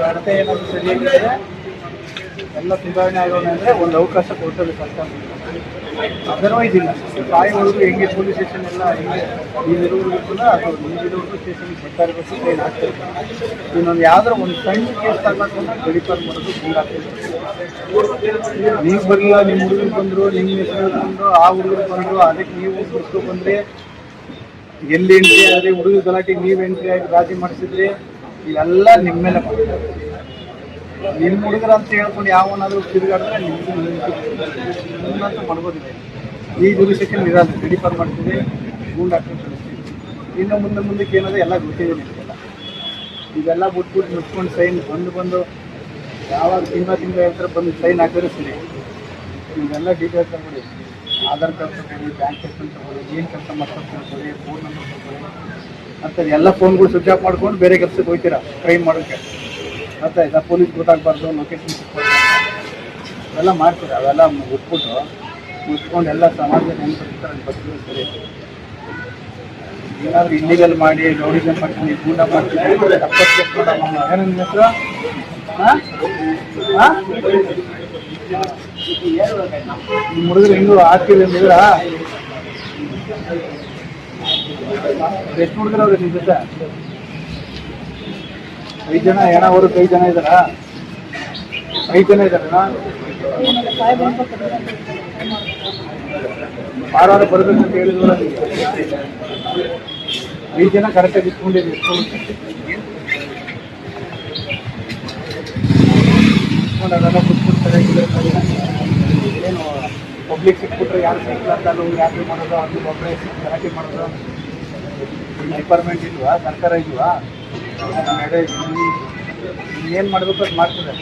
ಅರ್ಥ ಏನಾದರೂ ಸರಿಯಾಗಿದ್ದರೆ ಎಲ್ಲ ಸುಧಾರಣೆ ಆಗೋಣ ಅಂದರೆ ಒಂದು ಅವಕಾಶ ಕೊಡ್ತದೆ ಸರ್ಕಾರ. ಅದರ್ವೈಸ್ ಇಲ್ಲ. ತಾಯಿವರೆಗೂ ಹೆಂಗೆ ಪೊಲೀಸ್ ಸ್ಟೇಷನ್ ಎಲ್ಲ ಹೆಂಗೆ ನೀವಿರೋರ್ಗೂ ಕೂಡ ಅದು ನೀವಿರೋರ್ಗೂ ಸ್ಟೇಷನ್ಗೆ ಬರ್ತಾ ಇರಬೇಕು, ಟ್ರೈನ್ ಆಗ್ತದೆ. ಇನ್ನೊಂದು ಯಾವ್ದಾರ ಒಂದು ಸಣ್ಣ ಕೇಸ್ ತಗೊಂಡ್ರೆ ಗಡಿಪಾರು ಮಾಡೋದು ಮುಂದಾಗ್ತದೆ. ನೀವು ಬರಲಿಲ್ಲ, ನಿಮ್ಮ ಹುಡುಗರು ಬಂದರು, ನಿಮ್ಮ ಹೆಸರು ಬಂದರು, ಆ ಹುಡುಗರು ಬಂದರು, ಅದಕ್ಕೆ ನೀವು ಬಿಡ್ಸ್ಕೊ ಬಂದರೆ ಎಲ್ಲಿ ಎಂಟ್ರಿ ಆದರೆ ಹುಡುಗರು ಗಲಾಟೆಗೆ ನೀವು ಎಂಟ್ರಿ ಆಗಿ ರಾಜಿ ಮಾಡಿಸಿದ್ರೆ ಇವೆಲ್ಲ ನಿಮ್ಮ ಮೇಲೆ ಬರ್ತದೆ. ನಿಮ್ಮ ಹುಡುಗರು ಅಂತ ಹೇಳ್ಕೊಂಡು ಯಾವನಾದರೂ ತಿರುಗಾಡಿದ್ರೆ ನಿಮ್ಮಂತೂ ಮಾಡ್ಬೋದಿಲ್ಲ. ಈ ಜುಡಿಷನ್ ಇರೋದು ಗಡಿಪಾರು ಮಾಡ್ತೀವಿ, ಗೂಂಡಾಕ್ತಾರೆ ಕಳಿಸ್ತೀವಿ. ಇನ್ನು ಮುಂದಕ್ಕೆ ಏನಾದರೂ ಎಲ್ಲ ಗೊತ್ತಿದೆ ನಿಮಗೆಲ್ಲ. ಇವೆಲ್ಲ ಬಿಟ್ಬಿಟ್ಟು ಮುಚ್ಕೊಂಡು ಸೈನ್ ಬಂದು ಯಾವಾಗ ತಿಂಗಳ ಹೇಳ್ತಾರೆ ಬಂದು ಸೈನ್ ಹಾಕಿದ್ರೆ ಸರಿ. ಇವೆಲ್ಲ ಡೀಟೇಲ್ಸ್ ತಗೊಳ್ಳಿ, ಆಧಾರ್ ಕಾರ್ಡ್ ತಗೊಳ್ಳಿ, ಬ್ಯಾಂಕ್ ಸ್ಟೇಟ್ಮೆಂಟ್ ತಗೊಳ್ಳಿ, ಏನು ಕೆಲಸ ಮಾಡ್ಕೊಂಡು ತಗೊಳ್ಳಿ, ಫೋನ್ ನಂಬರ್ ತಗೊಳ್ಳಿ. ಮತ್ತು ಎಲ್ಲ ಫೋನ್ಗಳು ಸ್ವಿಚ್ ಆಫ್ ಮಾಡ್ಕೊಂಡು ಬೇರೆ ಕೆಲಸಕ್ಕೆ ಹೋಗ್ತೀರಾ ಟ್ರೈನ್ ಮಾಡೋಕ್ಕೆ. ಮತ್ತೆ ಇದು ಪೊಲೀಸ್ ಗೊತ್ತಾಗಬಾರ್ದು, ಲೊಕೇಶನ್ ಅವೆಲ್ಲ ಮಾಡ್ತೀರಾ. ಅವೆಲ್ಲ ಮುಚ್ಕೊಂಡು ಎಲ್ಲ ಸಮಾಜ ನೆನ್ಪಿರ್ತಾರೆ ಬರ್ತೀವಿ ಸರಿ. ಏನಾದರೂ ಇಲ್ಲಿಗಲ್ ಮಾಡಿ ರೌಡಿಸಮ್ ಮಾಡ್ತೀನಿ, ಗೂಂಡ ಮಾಡ್ತೀನಿ, ಏನೋ ನಿಮ್ಮ ಹೆಸರು? ನಿಮ್ಮ ಹುಡುಗರು ಹೆಂಗೂ ಆಗ್ತಿದೆ ಅಂದಿದ್ರಾ? ಎಷ್ಟು ಹುಡುಗರು ಅವ್ರಿಗೆ ನಿಮ್ಮ ಜೊತೆ? 5 ಜನ. ಏನ ಅವ್ರಿಗೆ 5 ಜನ ಇದ್ದಾರಾ? 5 ಜನ ಇದ್ದಾರಾ? ವಾರ ಬರಬೇಕು ಅಂತ ಹೇಳಿದ್ರು. 5 ಜನ ಕರೆಕ್ಟಾಗಿ ಇಟ್ಕೊಂಡಿದ್ದೀವಿ. ಅದೆಲ್ಲ ಕುತ್ಕೊಂಡು ಸರಿಯಾಗಿದೆ. ಏನು ಪಬ್ಲಿಕ್ ಸಿಕ್ಬಿಟ್ರೆ ಯಾರು ಸಿಕ್ಲಾರ್ದಲ್ಲೂ ಯಾಕೆ ಮಾಡೋದು, ಅದು ಒಬ್ಬರೇ ಗಲಾಟೆ ಮಾಡೋದು. ಡಿಪಾರ್ಟ್ಮೆಂಟ್ ಇಲ್ವಾ, ಸರ್ಕಾರ ಇಲ್ವಾ? ಏನು ಮಾಡಬೇಕು ಅದು ಮಾಡ್ತದೆ.